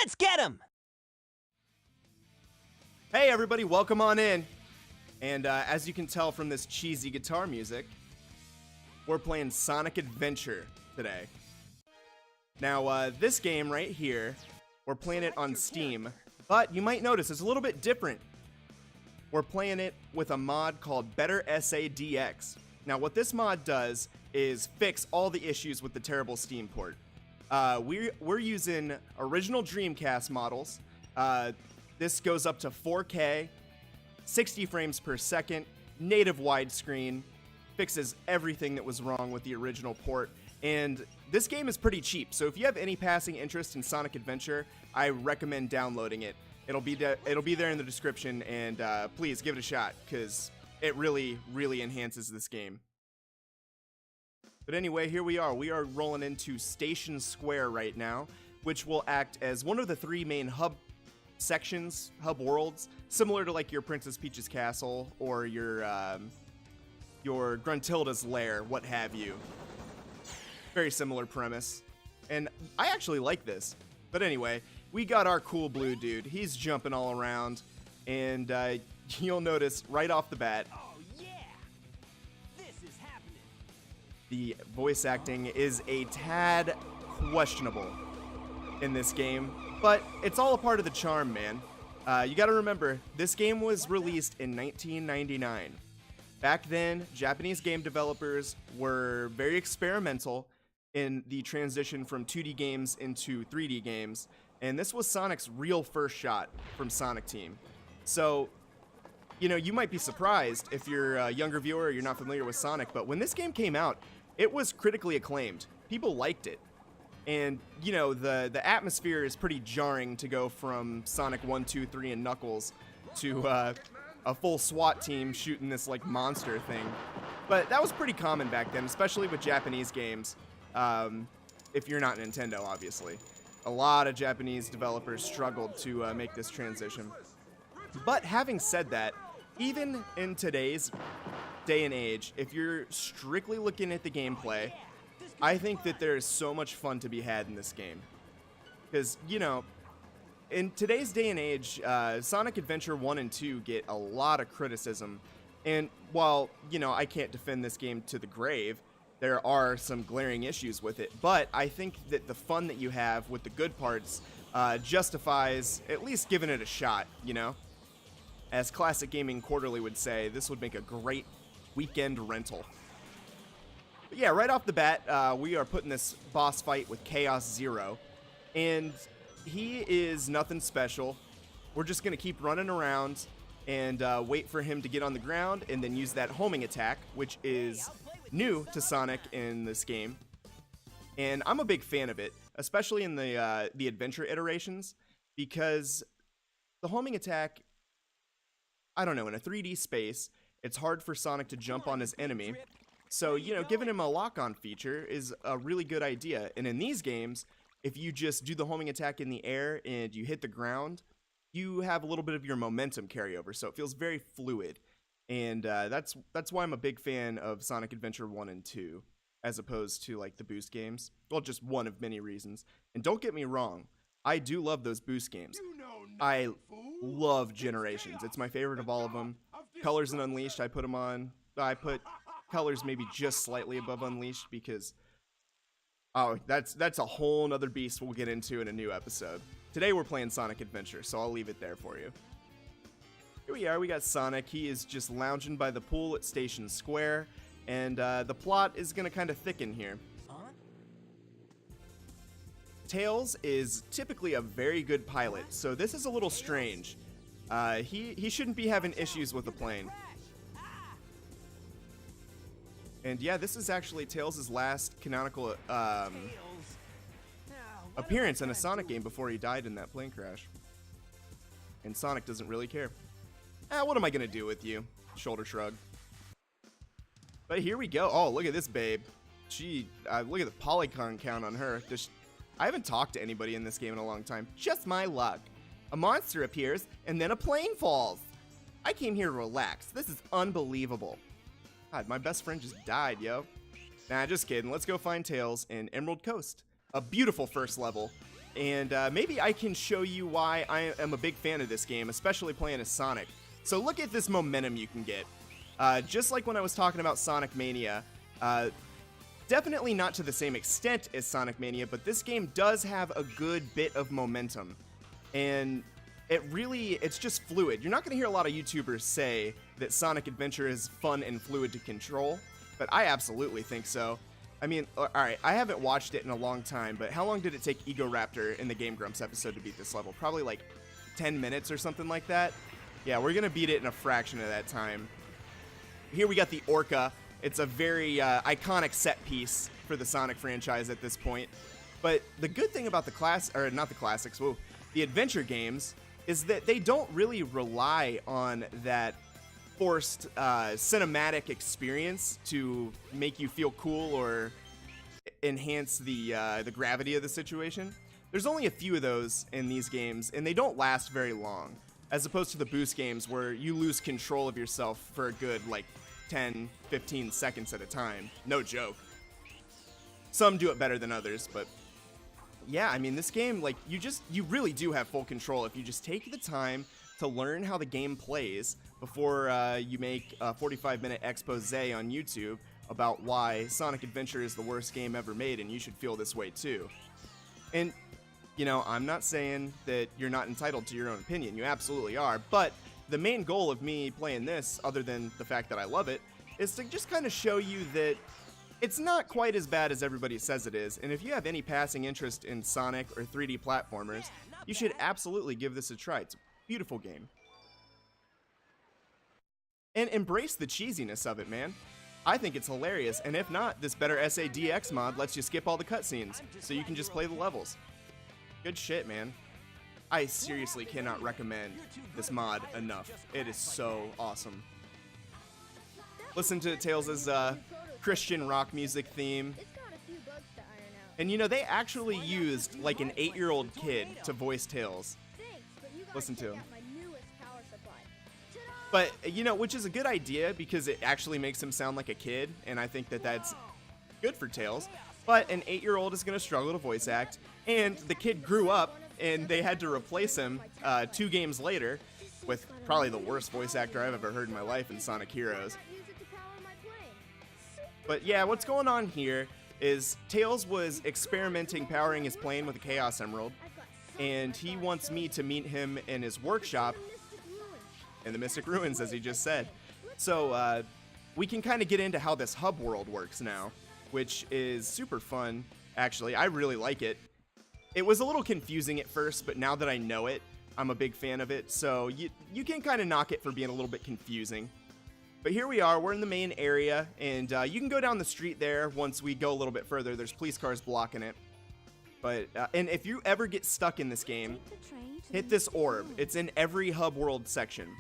Let's get him! Hey everybody, welcome on in. And as you can tell from this cheesy guitar music, we're playing Sonic Adventure today. Now, this game right here, we're playing it on Steam, but you might notice it's a little bit different. We're playing it with a mod called Better SADX. Now, what this mod does is fix all the issues with the terrible Steam port. We're using original Dreamcast models. This goes up to 4K, 60 frames per second, native widescreen, fixes everything that was wrong with the original port, and this game is pretty cheap, so if you have any passing interest in Sonic Adventure, I recommend downloading it. It'll be there in the description, and please give it a shot, because it really, really enhances this game. But anyway, here we are. We are rolling into Station Square right now, which will act as one of the three main hub sections, hub worlds, similar to like your Princess Peach's castle or your Gruntilda's lair, what have you. Very similar premise. And I actually like this. But anyway, we got our cool blue dude. He's jumping all around. And you'll notice right off the bat, Oh yeah! This is happening! the voice acting is a tad questionable in this game. But it's all a part of the charm, man. You gotta remember, this game was released in 1999. Back then, Japanese game developers were very experimental in the transition from 2D games into 3D games, and this was Sonic's real first shot from Sonic Team. So, you know, you might be surprised if you're a younger viewer or you're not familiar with Sonic, but when this game came out, it was critically acclaimed. People liked it. And, you know, the atmosphere is pretty jarring to go from Sonic 1, 2, 3, and Knuckles to a full SWAT team shooting this, like, monster thing. But that was pretty common back then, especially with Japanese games, if you're not Nintendo, obviously. A lot of Japanese developers struggled to make this transition. But having said that, even in today's day and age, if you're strictly looking at the gameplay, I think that there is so much fun to be had in this game. Because, you know, in today's day and age, Sonic Adventure 1 and 2 get a lot of criticism. And while, you know, I can't defend this game to the grave, there are some glaring issues with it. But I think that the fun that you have with the good parts justifies at least giving it a shot, you know? As Classic Gaming Quarterly would say, this would make a great weekend rental. But yeah, right off the bat, we are putting this boss fight with Chaos Zero, and he is nothing special. We're just going to keep running around and wait for him to get on the ground and then use that homing attack, which is new to Sonic in this game. And I'm a big fan of it, especially in the adventure iterations, because the homing attack, I don't know, in a 3D space, it's hard for Sonic to jump on his enemy. So, you know, giving him a lock-on feature is a really good idea. And in these games, if you just do the homing attack in the air and you hit the ground, you have a little bit of your momentum carryover. So it feels very fluid. And that's why I'm a big fan of Sonic Adventure 1 and 2, as opposed to, like, the boost games. Well, just one of many reasons. And don't get me wrong, I do love those boost games. I love Generations. It's my favorite of all of them. Colors and Unleashed, I put them on. I put Colors maybe just slightly above Unleashed because, oh, that's a whole nother beast we'll get into in a new episode. Today we're playing Sonic Adventure, so I'll leave it there for you. Here we are, we got Sonic. He is just lounging by the pool at Station Square, and the plot is going to kind of thicken here. Tails is typically a very good pilot, so this is a little strange. He shouldn't be having issues with the plane. And yeah, this is actually Tails' last canonical appearance in a Sonic game before he died in that plane crash. And Sonic doesn't really care. What am I gonna do with you? Shoulder shrug. But here we go. Oh, look at this babe. She, look at the polygon count on her. I haven't talked to anybody in this game in a long time. Just my luck. A monster appears, and then a plane falls. I came here to relax. This is unbelievable. God, my best friend just died, yo. Nah, just kidding. Let's go find Tails in Emerald Coast. A beautiful first level. and maybe I can show you why I am a big fan of this game, especially playing as Sonic. So look at this momentum you can get. Just like when I was talking about Sonic Mania, definitely not to the same extent as Sonic Mania, but this game does have a good bit of momentum. And it's just fluid. You're not going to hear a lot of YouTubers say that Sonic Adventure is fun and fluid to control, but I absolutely think so. I mean, alright, I haven't watched it in a long time, but how long did it take Ego Raptor in the Game Grumps episode to beat this level? Probably like 10 minutes or something like that. Yeah, we're going to beat it in a fraction of that time. Here we got the Orca. It's a very iconic set piece for the Sonic franchise at this point. But the good thing about the adventure games is that they don't really rely on that forced cinematic experience to make you feel cool or enhance the gravity of the situation. There's only a few of those in these games, and they don't last very long, as opposed to the boost games where you lose control of yourself for a good, like, 10, 15 seconds at a time. No joke. Some do it better than others, but yeah, I mean, this game, like, you really do have full control if you just take the time to learn how the game plays before you make a 45-minute expose on YouTube about why Sonic Adventure is the worst game ever made, and you should feel this way too. And, you know, I'm not saying that you're not entitled to your own opinion. You absolutely are, but the main goal of me playing this, other than the fact that I love it, is to just kind of show you that it's not quite as bad as everybody says it is, and if you have any passing interest in Sonic or 3D platformers, you should absolutely give this a try. It's a beautiful game. And embrace the cheesiness of it, man. I think it's hilarious, and if not, this Better SADX mod lets you skip all the cutscenes, so you can just play the levels. Good shit, man. I seriously cannot recommend this mod enough. It is so awesome. Listen to Tails' Christian rock music theme. And you know, they actually used like an 8-year-old kid to voice Tails. Listen to him. But, you know, which is a good idea because it actually makes him sound like a kid, and I think that that's good for Tails. But an 8-year-old is going to struggle to voice act, and the kid grew up, and they had to replace him 2 games later with probably the worst voice actor I've ever heard in my life in Sonic Heroes. But yeah, what's going on here is Tails was experimenting powering his plane with a Chaos Emerald, and he wants me to meet him in his workshop in the Mystic Ruins, as he just said. So we can kind of get into how this hub world works now, which is super fun, actually. I really like it. It was a little confusing at first, but now that I know it, I'm a big fan of it, so you can kind of knock it for being a little bit confusing. But here we are, we're in the main area, and you can go down the street there once we go a little bit further. There's police cars blocking it. But and if you ever get stuck in this game, hit this orb. It's in every hub world section.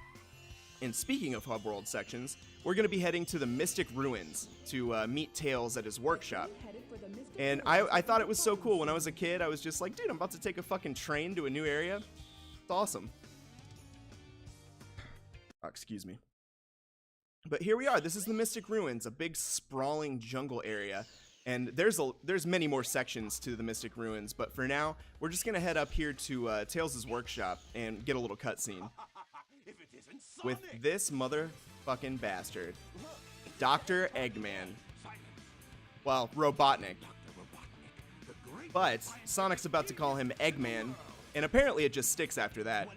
And speaking of hub world sections, we're going to be heading to the Mystic Ruins to meet Tails at his workshop. And I thought it was so cool. When I was a kid, I was just like, dude, I'm about to take a fucking train to a new area. It's awesome. Oh, excuse me. But here we are. This is the Mystic Ruins, a big sprawling jungle area. And there's many more sections to the Mystic Ruins, but for now, we're just going to head up here to Tails' workshop and get a little cutscene. With this motherfucking bastard, Dr. Eggman. Well, Robotnik. But Sonic's about to call him Eggman, and apparently it just sticks after that.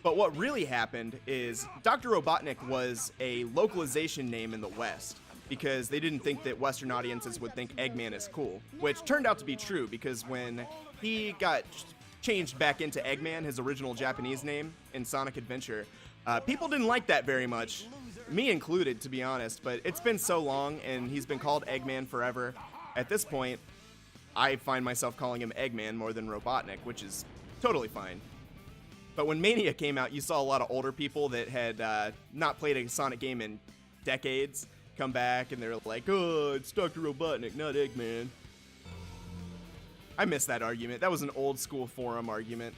But what really happened is Dr. Robotnik was a localization name in the West, because they didn't think that Western audiences would think Eggman is cool, which turned out to be true, because when he got changed back into Eggman, his original Japanese name, in Sonic Adventure, people didn't like that very much, me included, to be honest, but it's been so long, and he's been called Eggman forever. At this point, I find myself calling him Eggman more than Robotnik, which is totally fine. But when Mania came out, you saw a lot of older people that had not played a Sonic game in decades come back, and they're like, oh, it's Dr. Robotnik, not Eggman. I miss that argument. That was an old school forum argument.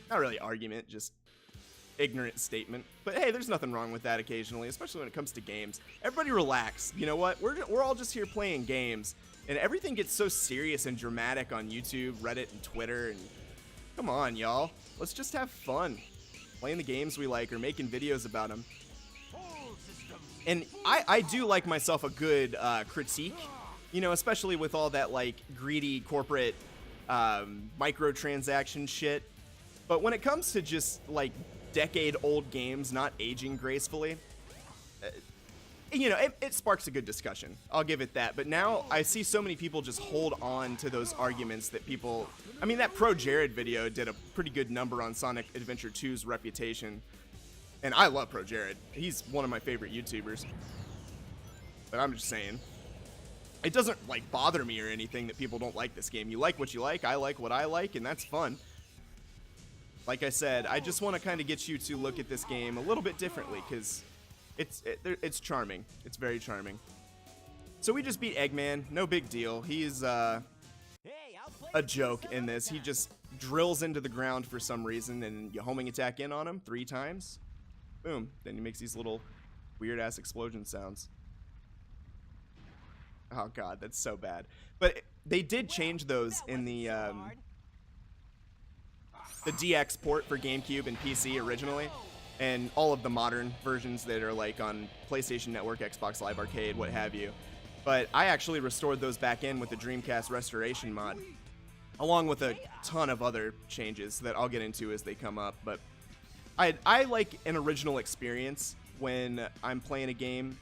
Not really argument, just ignorant statement. But hey, there's nothing wrong with that occasionally, especially when it comes to games. Everybody relax. You know what? We're all just here playing games. And everything gets so serious and dramatic on YouTube, Reddit, and Twitter, and come on, y'all. Let's just have fun playing the games we like or making videos about them. And I do like myself a good critique, you know, especially with all that, like, greedy corporate microtransaction shit. But when it comes to just, like, decade-old games not aging gracefully, you know, it sparks a good discussion. I'll give it that. But now I see so many people just hold on to those arguments that people... I mean, that Pro Jared video did a pretty good number on Sonic Adventure 2's reputation. And I love Pro Jared. He's one of my favorite YouTubers. But I'm just saying, it doesn't, like, bother me or anything that people don't like this game. You like what you like, I like what I like, and that's fun. Like I said, I just want to kind of get you to look at this game a little bit differently, because it's charming. It's very charming. So we just beat Eggman. No big deal. He's a joke in this. He just drills into the ground for some reason, and you homing attack in on him 3 times. Boom. Then he makes these little weird-ass explosion sounds. Oh, God, that's so bad. But they did change those in the DX port for GameCube and PC originally, and all of the modern versions that are like on PlayStation Network, Xbox Live Arcade, what have you. But I actually restored those back in with the Dreamcast restoration mod, along with a ton of other changes that I'll get into as they come up. But I like an original experience when I'm playing a game,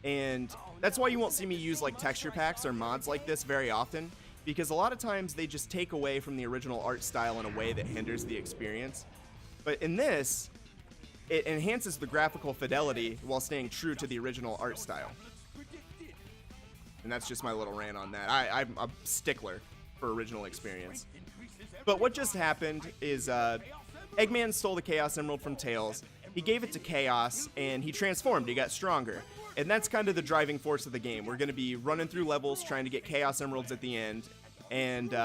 and that's why you won't see me use like texture packs or mods like this very often, because a lot of times they just take away from the original art style in a way that hinders the experience. But in this, it enhances the graphical fidelity while staying true to the original art style. And that's just my little rant on that. I'm a stickler for original experience. But what just happened is Eggman stole the Chaos Emerald from Tails. He gave it to Chaos, and he transformed. He got stronger. And that's kind of the driving force of the game. We're going to be running through levels trying to get Chaos Emeralds at the end. And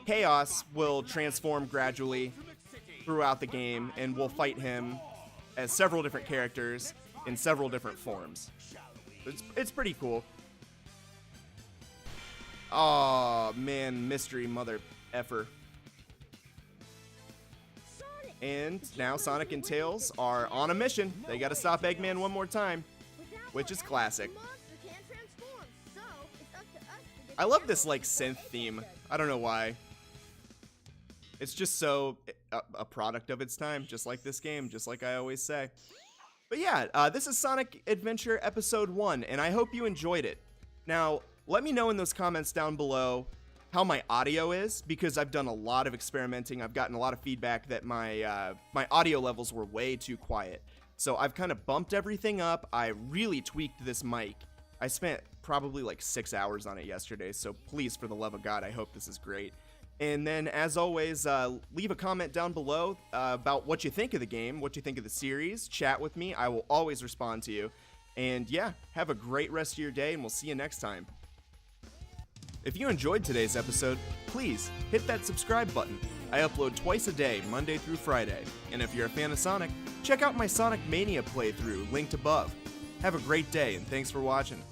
Chaos will transform gradually throughout the game, and we'll fight him as several different characters in several different forms. It's pretty cool. Oh man, mystery mother effer. And now Sonic and Tails are on a mission. They gotta stop Eggman one more time, which is classic. I love this like synth theme. I don't know why. It's just so a product of its time, just like this game, just like I always say. But yeah, this is Sonic Adventure Episode 1, and I hope you enjoyed it. Now, let me know in those comments down below how my audio is, because I've done a lot of experimenting. I've gotten a lot of feedback that my audio levels were way too quiet. So I've kind of bumped everything up. I really tweaked this mic. I spent probably like 6 hours on it yesterday, so please, for the love of God, I hope this is great. And then, as always, leave a comment down below about what you think of the game, what you think of the series. Chat with me. I will always respond to you. And yeah, have a great rest of your day, and we'll see you next time. If you enjoyed today's episode, please hit that subscribe button. I upload twice a day, Monday through Friday. And if you're a fan of Sonic, check out my Sonic Mania playthrough, linked above. Have a great day, and thanks for watching.